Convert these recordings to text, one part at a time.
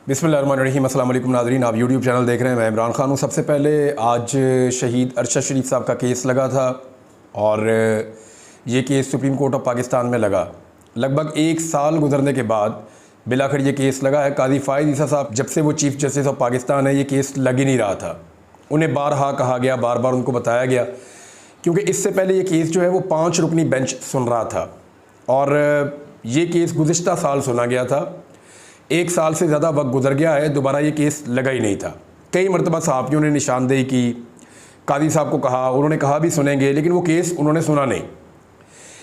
बिस्मिल्लाहिर्रहमानिर्रहीम। अस्सलाम वालेकुम नाज़रीन, आप यूट्यूब चैनल देख रहे हैं। मैं इमरान खान हूँ। सबसे पहले आज शहीद अरशद शरीफ साहब का केस लगा था और ये case supreme court of Pakistan में लगा। लगभग 1 साल गुजरने के बाद बिलाखिर ये केस लगा है। काजी फ़ाइज़ ईसा साहब जब से वो चीफ़ जस्टिस ऑफ पाकिस्तान है, ये केस लग ही नहीं रहा था। उन्हें बारहा कहा गया, बार बार उनको बताया गया, क्योंकि इससे पहले ये केस जो है वो 5 रुकनी बेंच सुन रहा था और ये केस गुज़िश्ता साल सुना गया था। 1 साल से ज़्यादा वक्त गुजर गया है, दोबारा ये केस लगा ही नहीं था। कई मरतबा सहाफ़ियों ने निशानदेही की, कादी साहब को कहा, उन्होंने कहा भी सुनेंगे, लेकिन वो केस उन्होंने सुना नहीं।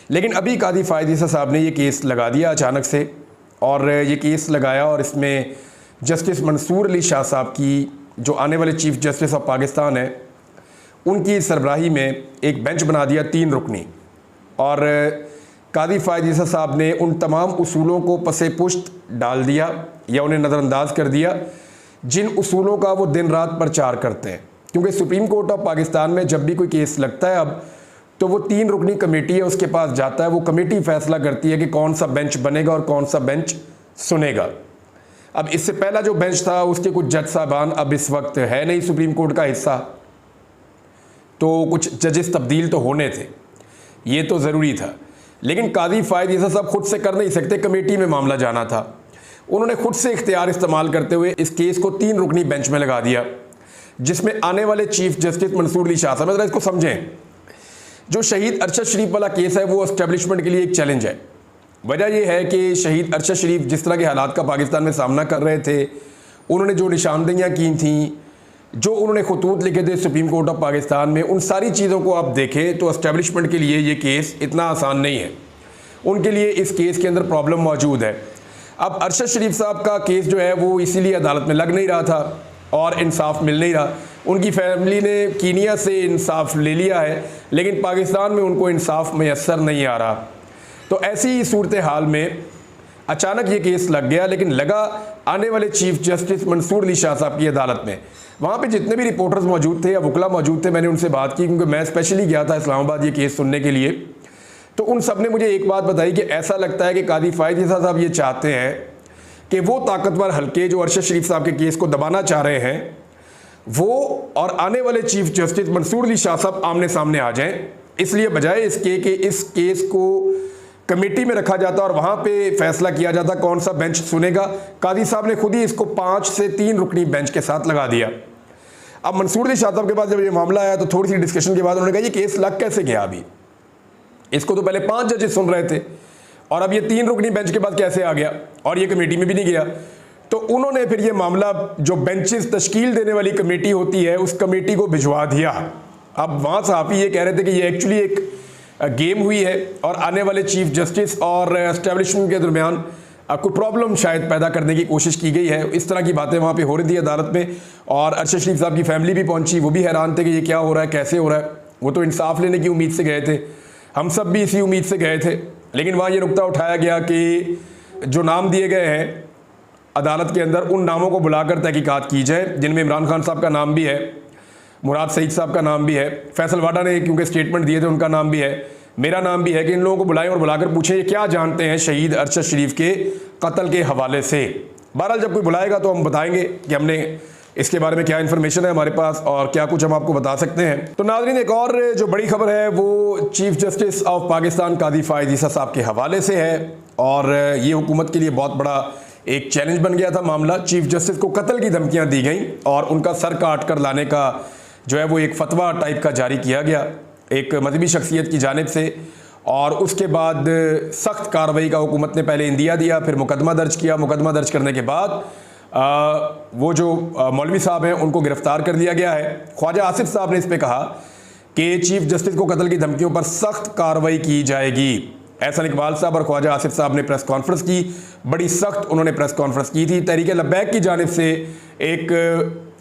लेकिन अभी कादी फ़ाइज़ ईसा साहब ने ये केस लगा दिया अचानक से, और ये केस लगाया और इसमें जस्टिस मंसूर अली शाह साहब की, जो आने वाले चीफ़ जस्टिस ऑफ पाकिस्तान है, उनकी सरबराही में एक बेंच बना दिया 3 रुकनी। और कादी फ़ाइज़ ईसा साहब ने उन तमाम उसूलों को पसे पुश्त डाल दिया या उन्हें नज़रअंदाज कर दिया जिन उसूलों का वो दिन रात प्रचार करते हैं। क्योंकि सुप्रीम कोर्ट ऑफ पाकिस्तान में जब भी कोई केस लगता है अब, तो वो 3 रुकनी कमेटी है, उसके पास जाता है। वो कमेटी फ़ैसला करती है कि कौन सा बेंच बनेगा और कौन सा बेंच सुनेगा। अब इससे पहला जो बेंच था उसके कुछ जज साहबान अब इस वक्त है नहीं सुप्रीम कोर्ट का हिस्सा, तो कुछ जजेस तब्दील तो होने थे, ये तो ज़रूरी था। लेकिन कादी फ़ाइज़ ईसा साहब खुद से कर नहीं सकते, कमेटी में मामला जाना था। उन्होंने खुद से इख्तियार इस्तेमाल करते हुए इस केस को 3 रुकनी बेंच में लगा दिया, जिसमें आने वाले चीफ जस्टिस मंसूर अली शाह साहब। ज़रा इसको समझें, जो शहीद अरशद शरीफ वाला केस है वो एस्टेब्लिशमेंट के लिए एक चैलेंज है। वजह यह है कि शहीद अरशद शरीफ जिस तरह के हालात का पाकिस्तान में सामना कर रहे थे, उन्होंने जो निशानदेहियाँ की थी, जो उन्होंने खतूत लिखे थे सुप्रीम कोर्ट ऑफ पाकिस्तान में, उन सारी चीज़ों को आप देखें तो एस्टेब्लिशमेंट के लिए ये केस इतना आसान नहीं है। उनके लिए इस केस के अंदर प्रॉब्लम मौजूद है। अब अरशद शरीफ साहब का केस जो है वो इसीलिए अदालत में लग नहीं रहा था और इंसाफ मिल नहीं रहा। उनकी फैमिली ने कीनिया से इंसाफ ले लिया है, लेकिन पाकिस्तान में उनको इंसाफ मैसर नहीं आ रहा। तो ऐसी सूरत हाल में अचानक ये केस लग गया, लेकिन लगा आने वाले चीफ जस्टिस मंसूर अली शाह साहब की अदालत में। वहाँ पे जितने भी रिपोर्टर्स मौजूद थे या वकला मौजूद थे, मैंने उनसे बात की, क्योंकि मैं स्पेशली गया था इस्लामाबाद ये केस सुनने के लिए। तो उन सब ने मुझे एक बात बताई कि ऐसा लगता है कि कादी फ़ाइज़ ईसा साहब ये चाहते हैं कि वो ताकतवर हल्के जो अरशद शरीफ साहब के केस को दबाना चाह रहे हैं, वो और आने वाले चीफ जस्टिस मंसूर अली शाह साहब आमने सामने आ जाएं। इसलिए बजाय इसके कि इस केस को कमेटी में रखा जाता और वहाँ पे फैसला किया जाता कौन सा बेंच सुनेगा, कादी साहब ने खुद ही इसको 5 से 3 रुकनी बेंच के साथ लगा दिया। अब मंसूर अली शाह साहब के पास जब ये मामला आया तो थोड़ी सी डिस्कशन के बाद उन्होंने कहा ये केस लग कैसे गया, अभी इसको तो पहले 5 जजेस सुन रहे थे और अब ये 3 रुकनी बेंच के बाद कैसे आ गया, और ये कमेटी में भी नहीं गया। तो उन्होंने फिर ये मामला जो बेंचेस तश्कील देने वाली कमेटी होती है उस कमेटी को भिजवा दिया। अब वहाँ सहाफ़ी ये कह रहे थे कि ये एक्चुअली एक गेम हुई है और आने वाले चीफ जस्टिस और एस्टेब्लिशमेंट के दरमियान कोई प्रॉब्लम शायद पैदा करने की कोशिश की गई है। इस तरह की बातें वहाँ पे हो रही थी अदालत में, और अरशद शरीफ साहब की फैमिली भी पहुँची, वो भी हैरान थे कि ये क्या हो रहा है, कैसे हो रहा है। वो तो इंसाफ लेने की उम्मीद से गए थे, हम सब भी इसी उम्मीद से गए थे। लेकिन वहाँ ये नुकता उठाया गया कि जो नाम दिए गए हैं अदालत के अंदर, उन नामों को बुलाकर तहकीकात की जाए, जिनमें इमरान खान साहब का नाम भी है, मुराद सईद साहब का नाम भी है, फैसल वाडा ने क्योंकि स्टेटमेंट दिए थे उनका नाम भी है, मेरा नाम भी है, कि इन लोगों को बुलाएं और बुलाकर पूछें ये क्या जानते हैं शहीद अरशद शरीफ के कत्ल के हवाले से। बहरहाल जब कोई बुलाएगा तो हम बताएंगे कि हमने इसके बारे में क्या इन्फॉर्मेशन है हमारे पास और क्या कुछ हम आपको बता सकते हैं। तो नाज़रीन, एक और जो बड़ी खबर है वो चीफ जस्टिस ऑफ पाकिस्तान कादी फ़ाइज़ ईसा साहब के हवाले से है, और ये हुकूमत के लिए बहुत बड़ा एक चैलेंज बन गया था मामला। चीफ जस्टिस को कत्ल की धमकियाँ दी गई और उनका सर काट कर लाने का जो है वो एक फतवा टाइप का जारी किया गया एक मजहबी शख्सियत की जानिब से, और उसके बाद सख्त कार्रवाई का हुकूमत ने पहले इंदिया दिया, फिर मुकदमा दर्ज किया। मुकदमा दर्ज करने के बाद वो जो मौलवी साहब हैं उनको गिरफ्तार कर लिया गया है। ख्वाजा आसिफ साहब ने इस पर कहा कि चीफ जस्टिस को कत्ल की धमकियों पर सख्त कार्रवाई की जाएगी। एहसन इकबाल साहब और ख्वाजा आसिफ साहब ने प्रेस कॉन्फ्रेंस की, बड़ी सख्त उन्होंने प्रेस कॉन्फ्रेंस की थी। तहरीक लब्बैक की जानिब से एक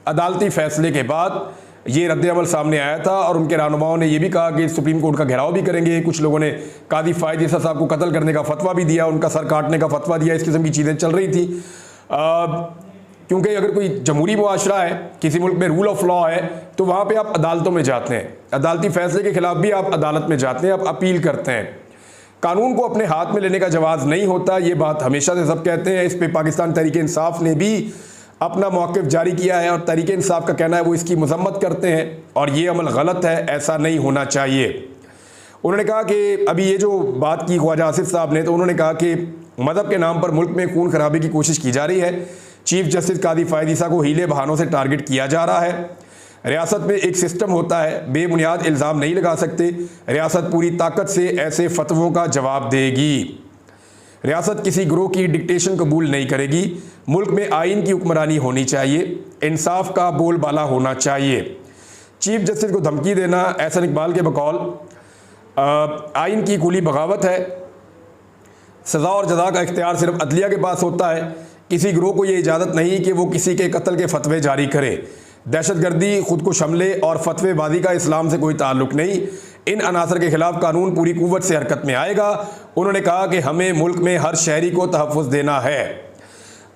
अदालती फैसले के बाद ये रद्द-ए-अमल सामने आया था, और उनके रहनुमाओं ने यह भी कहा कि सुप्रीम कोर्ट का घेराव भी करेंगे। कुछ लोगों ने कादी फ़ाइज़ ईसा साहब को कत्ल करने का फतवा भी दिया, उनका सर काटने का फतवा दिया। इस किस्म की चीज़ें चल रही थी, क्योंकि अगर कोई जमहूरी मुआशरा है, किसी मुल्क में रूल ऑफ लॉ है, तो वहाँ पर आप अदालतों में जाते हैं, अदालती फैसले के खिलाफ भी आप अदालत में जाते हैं, आप अपील करते हैं। कानून को अपने हाथ में लेने का जवाज़ नहीं होता, ये बात हमेशा से सब कहते हैं। इस पर पाकिस्तान तहरीक इंसाफ ने भी अपना मौक़िफ़ जारी किया है और तहरीक इंसाफ का कहना है वो इसकी मजम्मत करते हैं और ये अमल गलत है, ऐसा नहीं होना चाहिए। उन्होंने कहा कि अभी ये जो बात की ख्वाजा आसिफ साहब ने, तो उन्होंने कहा कि मज़हब के नाम पर मुल्क में खून खराबे की कोशिश की जा रही है। चीफ जस्टिस कादी फ़ायद ईसा को हीले बहानों से टारगेट किया जा रहा है। रियासत में एक सिस्टम होता है, बेबुनियाद इल्ज़ाम नहीं लगा सकते। रियासत पूरी ताकत से ऐसे फतवों का जवाब देगी। रियासत किसी ग्रोह की डिक्टेशन कबूल नहीं करेगी। मुल्क में आइन की हुक्मरानी होनी चाहिए, इंसाफ का बोलबाला होना चाहिए। चीफ जस्टिस को धमकी देना एहसन इकबाल के बकौल आइन की खुली बगावत है। सज़ा और जज़ा का इख्तियार सिर्फ अदलिया के पास होता है। किसी ग्रोह को ये इजाज़त नहीं कि वो किसी के कत्ल के फतवे जारी करे। दहशतगर्दी, खुदकुश हमले और फतवेबाजी का इस्लाम से कोई ताल्लुक़ नहीं। इन अनासर के खिलाफ कानून पूरी कुव्वत से हरकत में आएगा। उन्होंने कहा कि हमें मुल्क में हर शहरी को तहफ़्फ़ुज़ देना है।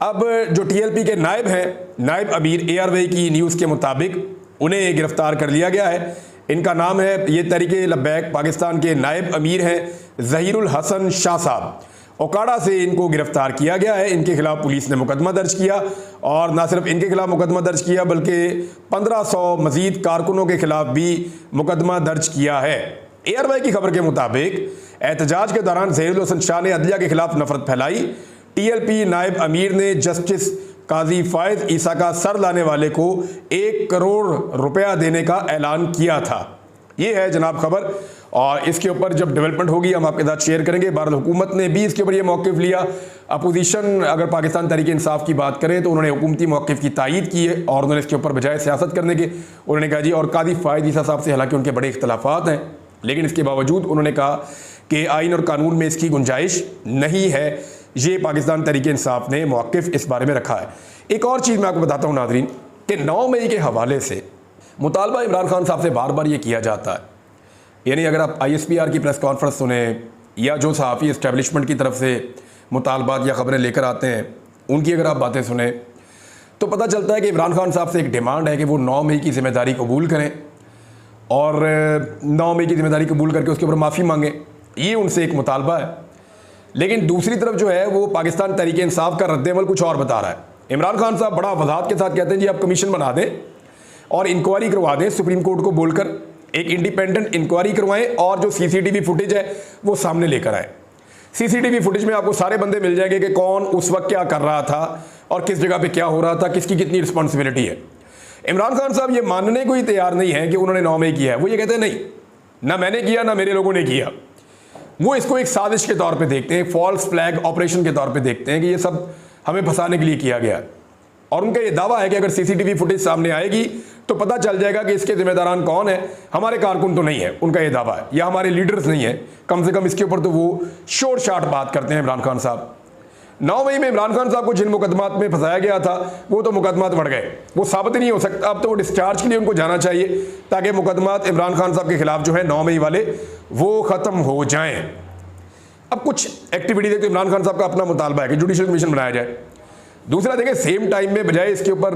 अब जो TLP के नायब हैं, नायब अमीर, ARY की न्यूज़ के मुताबिक उन्हें गिरफ़्तार कर लिया गया है। इनका नाम है, ये तहरीक लब्बैक पाकिस्तान के नायब अमीर हैं ज़हीरुल हसन शाह साहब। ओकाड़ा से इनको गिरफ़्तार किया गया है। इनके खिलाफ पुलिस ने मुकदमा दर्ज किया और ना सिर्फ इनके खिलाफ मुकदमा दर्ज किया बल्कि 1500 मज़ीद कारकुनों के खिलाफ भी मुकदमा दर्ज किया है। ARY की खबर के मुताबिक एहतजाज के दौरान ज़हीरुल हसन शाह ने अदलिया के खिलाफ नफरत फैलाई। TLP नायब अमीर ने जस्टिस काजी फ़ायद ईसा का सर लाने वाले को 1 करोड़ रुपया देने का ऐलान किया था। ये है जनाब खबर, और इसके ऊपर जब डेवलपमेंट होगी हम आपके साथ शेयर करेंगे। बहरहाल हुकूमत ने भी इसके ऊपर ये मौक़िफ़ लिया। अपोजिशन अगर पाकिस्तान तहरीक इंसाफ की बात करें तो उन्होंने हुकूमती मौक़िफ़ की तायीद की है और उन्होंने इसके ऊपर बजाय सियासत करने के उन्होंने कहा जी, और कादी फ़ायद ईसा साहब से हालांकि उनके बड़े इख्तलाफात हैं, लेकिन इसके बावजूद उन्होंने कहा कि आइन और कानून में इसकी गुंजाइश नहीं है। ये पाकिस्तान तहरीक इंसाफ ने मौक़िफ़ इस बारे में रखा है। एक और चीज़ मैं आपको बताता हूँ नाज़रीन कि 9 मई के हवाले से मुतालबा इमरान खान साहब से बार बार ये किया जाता है। यानी अगर आप ISPR की प्रेस कॉन्फ्रेंस सुने या जो सहाफ़ी इस्टेब्लिशमेंट की तरफ से मुतालबात या ख़बरें लेकर आते हैं उनकी अगर आप बातें सुने तो पता चलता है कि इमरान खान साहब से एक डिमांड है कि वो 9 मई की ज़िम्मेदारी कबूल करें और 9 मई की ज़िम्मेदारी कबूल करके उसके ऊपर माफ़ी मांगें। ये उनसे एक मुतालबा है। लेकिन दूसरी तरफ जो है वो पाकिस्तान तहरीक इंसाफ का रद्द-ए-अमल कुछ और बता रहा है। इमरान खान साहब बड़ा वज़ाहत के साथ कहते हैं जी आप कमीशन बना दें और इंक्वायरी करवा दें, सुप्रीम कोर्ट को बोलकर एक इंडिपेंडेंट इंक्वायरी करवाएं और जो CCTV फुटेज है वो सामने लेकर आए। CCTV फुटेज में आपको सारे बंदे मिल जाएंगे कि कौन उस वक्त क्या कर रहा था और किस जगह पे क्या हो रहा था, किसकी कितनी रिस्पॉन्सिबिलिटी है। इमरान खान साहब ये मानने को ही तैयार नहीं है कि उन्होंने 9 मई किया है। वो ये कहते हैं नहीं, ना मैंने किया ना मेरे लोगों ने किया। वो इसको एक साजिश के तौर पर देखते हैं, फॉल्स फ्लैग ऑपरेशन के तौर पर देखते हैं कि ये सब हमें फंसाने के लिए किया गया है। और उनका ये दावा है कि अगर CCTV फुटेज सामने आएगी तो पता चल जाएगा कि इसके जिम्मेदारान कौन है। हमारे कारकुन तो नहीं है, उनका ये दावा है, या हमारे लीडर्स नहीं है। कम से कम इसके ऊपर तो वो शोर शाट बात करते हैं इमरान खान साहब। 9 मई में इमरान खान साहब को जिन मुकदमात में फंसाया गया था वो तो मुकदमात बढ़ गए, वो साबित नहीं हो सकता। अब तो वो डिस्चार्ज के लिए उनको जाना चाहिए ताकि मुकदमात इमरान खान साहब के खिलाफ जो है 9 मई वाले वो ख़त्म हो जाएँ। अब कुछ एक्टिविटी देखते इमरान खान साहब का अपना मुतालबा है कि जुडिशल कमीशन बनाया जाए। दूसरा देखें, सेम टाइम में बजाय इसके ऊपर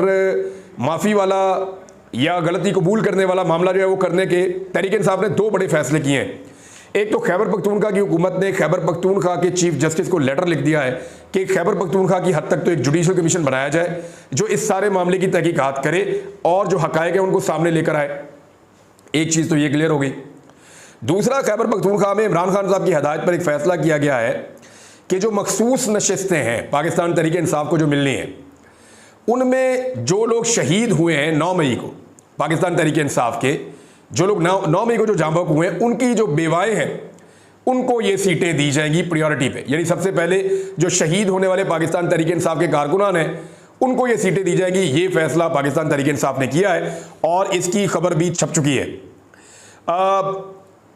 माफ़ी वाला या गलती कबूल करने वाला मामला जो है वो करने के तहरीक इंसाफ ने 2 बड़े फैसले किए हैं। एक तो खैबर पख्तूनख्वा की हुकूमत ने खैबर पख्तूनख्वा के चीफ जस्टिस को लेटर लिख दिया है कि खैबर पख्तूनख्वा की हद तक तो एक जुडिशल कमीशन बनाया जाए जो इस सारे मामले की तहकीकात करे और जो हकायक है उनको सामने लेकर आए। एक चीज़ तो ये क्लियर हो गई। दूसरा, खैबर पख्तूनख्वा में इमरान खान साहब की हदायत पर एक फ़ैसला किया गया है कि जो मखसूस नशिस्तें हैं पाकिस्तान तहरीक इंसाफ को जो मिलनी है, उनमें जो लोग शहीद हुए हैं 9 मई को पाकिस्तान तहरीक इंसाफ के, जो लोग 9 मई को जो जांबक हुए हैं उनकी जो बेवाएँ हैं उनको ये सीटें दी जाएंगी प्रायोरिटी पे। यानी सबसे पहले जो शहीद होने वाले पाकिस्तान तहरीक इंसाफ के कारकुनान हैं उनको ये सीटें दी जाएंगी। ये फैसला पाकिस्तान तहरीक इंसाफ ने किया है और इसकी खबर भी छप चुकी है।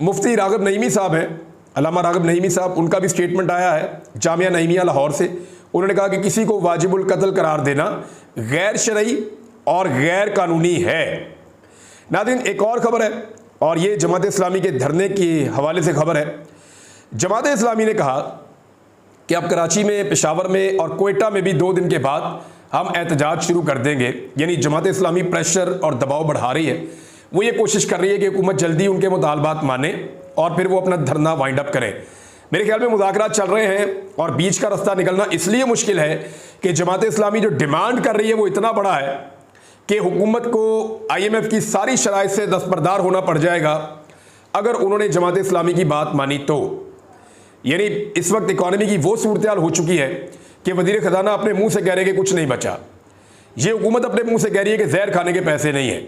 मुफ्ती राग़िब नईमी साहब हैं, अल्लामा राग़िब नईमी साहब, उनका भी स्टेटमेंट आया है जामिया नईमिया लाहौर से। उन्होंने कहा कि किसी को वाजिबुल कत्ल करार देना गैर शरई और गैर कानूनी है। नाज़रीन, एक और ख़बर है और ये जमात इस्लामी के धरने के हवाले से खबर है। जमात इस्लामी ने कहा कि अब कराची में, पेशावर में और कोयटा में भी 2 दिन के बाद हम एहतजाज शुरू कर देंगे। यानी जमात इस्लामी प्रेशर और दबाव बढ़ा रही है। वो ये कोशिश कर रही है कि हुकूमत जल्दी उनके मुतालबात माने और फिर वो अपना धरना वाइंड अप करें। मेरे ख्याल में मुज़ाकरात चल रहे हैं और बीच का रास्ता निकलना इसलिए मुश्किल है कि जमात इस्लामी जो डिमांड कर रही है वो इतना बड़ा है कि हुकूमत को IMF की सारी शराइत से दस्तबरदार होना पड़ जाएगा अगर उन्होंने जमात इस्लामी की बात मानी तो। यानी इस वक्त इकॉनमी की वो सूरत हाल हो चुकी है कि वज़ीर ख़जाना अपने मुंह से कह रहे हैं कि कुछ नहीं बचा, ये हुकूमत अपने मुंह से कह रही है कि जहर खाने के पैसे नहीं है।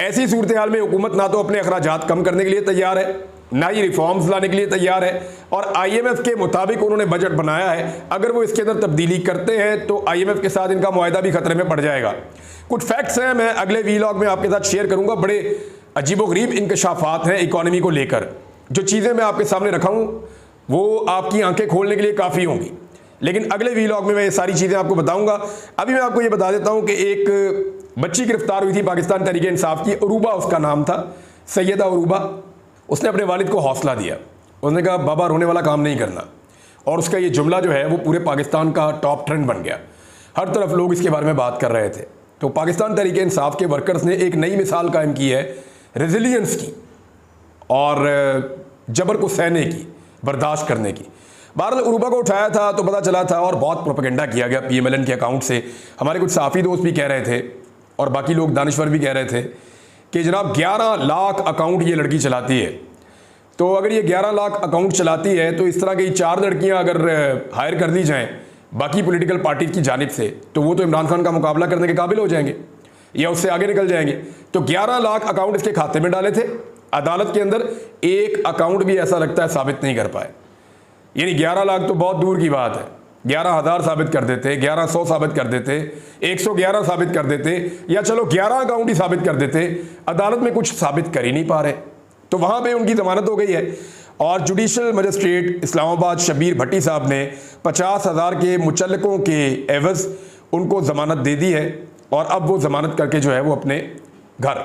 ऐसी सूरत हाल में हुकूमत ना तो अपने अखराजात कम करने के लिए तैयार है, ना ही रिफॉर्म्स लाने के लिए तैयार है, और IMF के मुताबिक उन्होंने बजट बनाया है। अगर वो इसके अंदर तब्दीली करते हैं तो IMF के साथ इनका मुआहदा भी खतरे में पड़ जाएगा। कुछ फैक्ट्स हैं, मैं अगले वीलॉग में आपके साथ शेयर करूंगा। बड़े अजीबोगरीब इंकशाफात हैं इकॉनमी को लेकर। जो चीज़ें मैं आपके सामने रखा हूँ वो आपकी आंखें खोलने के लिए काफ़ी होंगी, लेकिन अगले वीलॉग में मैं ये सारी चीज़ें आपको बताऊंगा। अभी मैं आपको ये बता देता हूँ कि एक बच्ची गिरफ्तार हुई थी पाकिस्तान तहरीक इंसाफ की, अरूबा उसका नाम था, सैयदा अरूबा। उसने अपने वालिद को हौसला दिया, उसने कहा बाबा रोने वाला काम नहीं करना, और उसका ये जुमला जो है वो पूरे पाकिस्तान का टॉप ट्रेंड बन गया। हर तरफ लोग इसके बारे में बात कर रहे थे। तो पाकिस्तान तहरीक इंसाफ के वर्कर्स ने एक नई मिसाल कायम की है रेजिलियंस की और जबर को सहने की, बर्दाश्त करने की। बहरहाल अरूबा को उठाया था तो पता चला था और बहुत प्रोपेगेंडा किया गया PMLN के अकाउंट से। हमारे कुछ साफ़ी दोस्त भी कह रहे थे और बाकी लोग दानिश्वर भी कह रहे थे कि जनाब 11 लाख अकाउंट ये लड़की चलाती है। तो अगर ये 11 लाख अकाउंट चलाती है तो इस तरह की 4 लड़कियां अगर हायर कर दी जाएं बाकी पॉलिटिकल पार्टी की जानिब से तो वो तो इमरान खान का मुकाबला करने के काबिल हो जाएंगे या उससे आगे निकल जाएंगे। तो 11 लाख अकाउंट इसके खाते में डाले थे, अदालत के अंदर एक अकाउंट भी ऐसा लगता है साबित नहीं कर पाए। यानी 11 लाख तो बहुत दूर की बात है, 11,000 साबित कर देते, 1100 साबित कर देते, 111 साबित कर देते, या चलो 11 अकाउंट ही साबित कर देते, अदालत में कुछ साबित कर ही नहीं पा रहे। तो वहाँ पे उनकी ज़मानत हो गई है और जुडिशल मजिस्ट्रेट इस्लामाबाद शबीर भट्टी साहब ने 50,000 के मुचल्लकों के एवज़ उनको ज़मानत दे दी है और अब वो ज़मानत करके जो है वो अपने घर।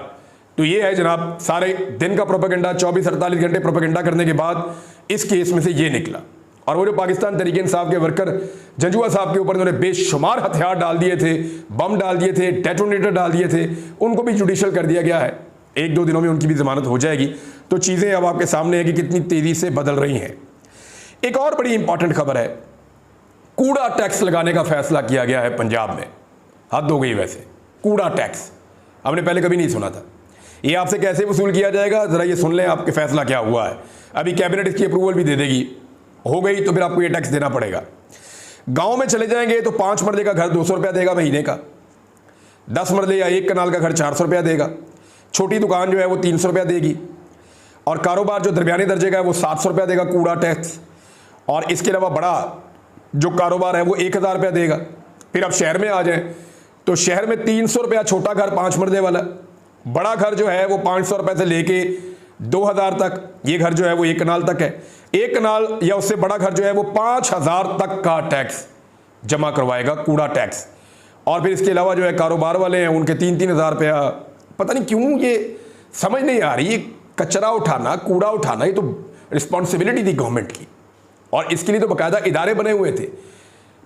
तो ये है जनाब सारे दिन का प्रोपेगेंडा, 24-48 घंटे प्रोपेगेंडा करने के बाद इस केस में से ये निकला। और वो जो पाकिस्तान तहरीक इंसाफ के वर्कर जंजुआ साहब के ऊपर उन्होंने बेशुमार हथियार डाल दिए थे, बम डाल दिए थे, डेटोनेटर डाल दिए थे, उनको भी जुडिशल कर दिया गया है। 1-2 दिनों में उनकी भी ज़मानत हो जाएगी। तो चीज़ें अब आपके सामने है कि कितनी तेज़ी से बदल रही हैं। एक और बड़ी इंपॉर्टेंट खबर है, कूड़ा टैक्स लगाने का फैसला किया गया है पंजाब में। हद हो गई वैसे, कूड़ा टैक्स हमने पहले कभी नहीं सुना था। ये आपसे कैसे वसूल किया जाएगा, ज़रा ये सुन लें आपके फैसला क्या हुआ है। अभी कैबिनेट इसकी अप्रूवल भी दे देगी, हो गई तो फिर आपको ये टैक्स देना पड़ेगा। गांव में चले जाएंगे तो 5 मरले का घर 200 रुपया देगा महीने का, 10 मरले या 1 कनाल का घर 400 रुपया देगा, छोटी दुकान जो है वो 300 रुपया देगी, और कारोबार जो दरमियाने दर्जे का है वो 700 रुपया देगा कूड़ा टैक्स, और इसके अलावा बड़ा जो कारोबार है वो 1000 रुपया देगा। फिर आप शहर में आ जाएं तो शहर में 300 रुपया छोटा घर 5 मरले वाला, बड़ा घर जो है वो 500 रुपये से लेके 2000 तक, ये घर जो है वो 1 कनाल तक है। 1 कनाल या उससे बड़ा घर जो है वो 5000 तक का टैक्स जमा करवाएगा, कूड़ा टैक्स। और फिर इसके अलावा जो है कारोबार वाले हैं उनके 3-3 हज़ार रुपया। पता नहीं क्यों ये समझ नहीं आ रही, ये कचरा उठाना, कूड़ा उठाना, ये तो रिस्पॉन्सिबिलिटी थी गवर्नमेंट की, और इसके लिए तो बाकायदा इदारे बने हुए थे।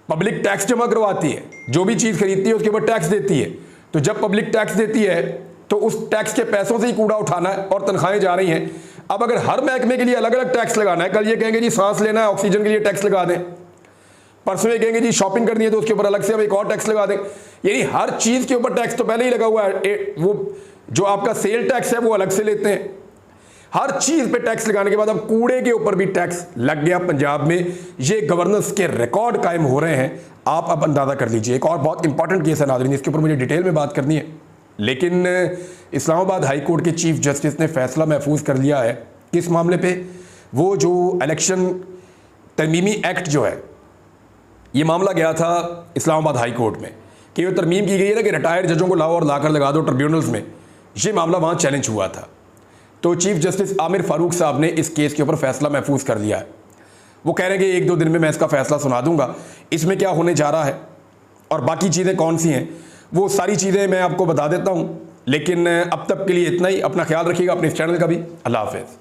पब्लिक टैक्स जमा करवाती है, जो भी चीज़ खरीदती है उसके ऊपर टैक्स देती है। तो जब पब्लिक टैक्स देती है तो उस टैक्स के पैसों से ही कूड़ा उठाना है और तनख्वाहें जा रही हैं। अब अगर हर महकमे के लिए अलग अलग टैक्स लगाना है, कल ये कहेंगे जी सांस लेना है ऑक्सीजन के लिए टैक्स लगा दें, परसों ये कहेंगे जी शॉपिंग करनी है तो उसके ऊपर अलग से हम एक और टैक्स लगा दें। यानी हर चीज़ के ऊपर टैक्स तो पहले ही लगा हुआ है। वो जो आपका सेल टैक्स है वो अलग से लेते हैं। हर चीज़ पे टैक्स लगाने के बाद अब कूड़े के ऊपर भी टैक्स लग गया पंजाब में। ये गवर्नेंस के रिकॉर्ड कायम हो रहे हैं, आप अब अंदाज़ा कर लीजिए। एक और बहुत इंपॉर्टेंट केस है नाज़रीन, इसके ऊपर मुझे डिटेल में बात करनी है, लेकिन इस्लामाबाद हाई कोर्ट के चीफ जस्टिस ने फैसला महफूज कर लिया है किस मामले पे। वो जो इलेक्शन तरमीमी एक्ट जो है, ये मामला गया था इस्लामाबाद हाई कोर्ट में कि ये तरमीम की गई है ना कि रिटायर्ड जजों को लाओ और लाकर लगा दो ट्रिब्यूनल्स में। ये मामला वहाँ चैलेंज हुआ था। तो चीफ जस्टिस आमिर फारूक साहब ने इस केस के ऊपर फैसला महफूज कर लिया है। वो कह रहे हैं कि 1-2 दिन में मैं इसका फैसला सुना दूंगा, इसमें क्या होने जा रहा है और बाकी चीज़ें कौन सी हैं, वो सारी चीज़ें मैं आपको बता देता हूँ। लेकिन अब तक के लिए इतना ही। अपना ख्याल रखिएगा, अपने इस चैनल का भी। अल्लाह हाफ़िज़।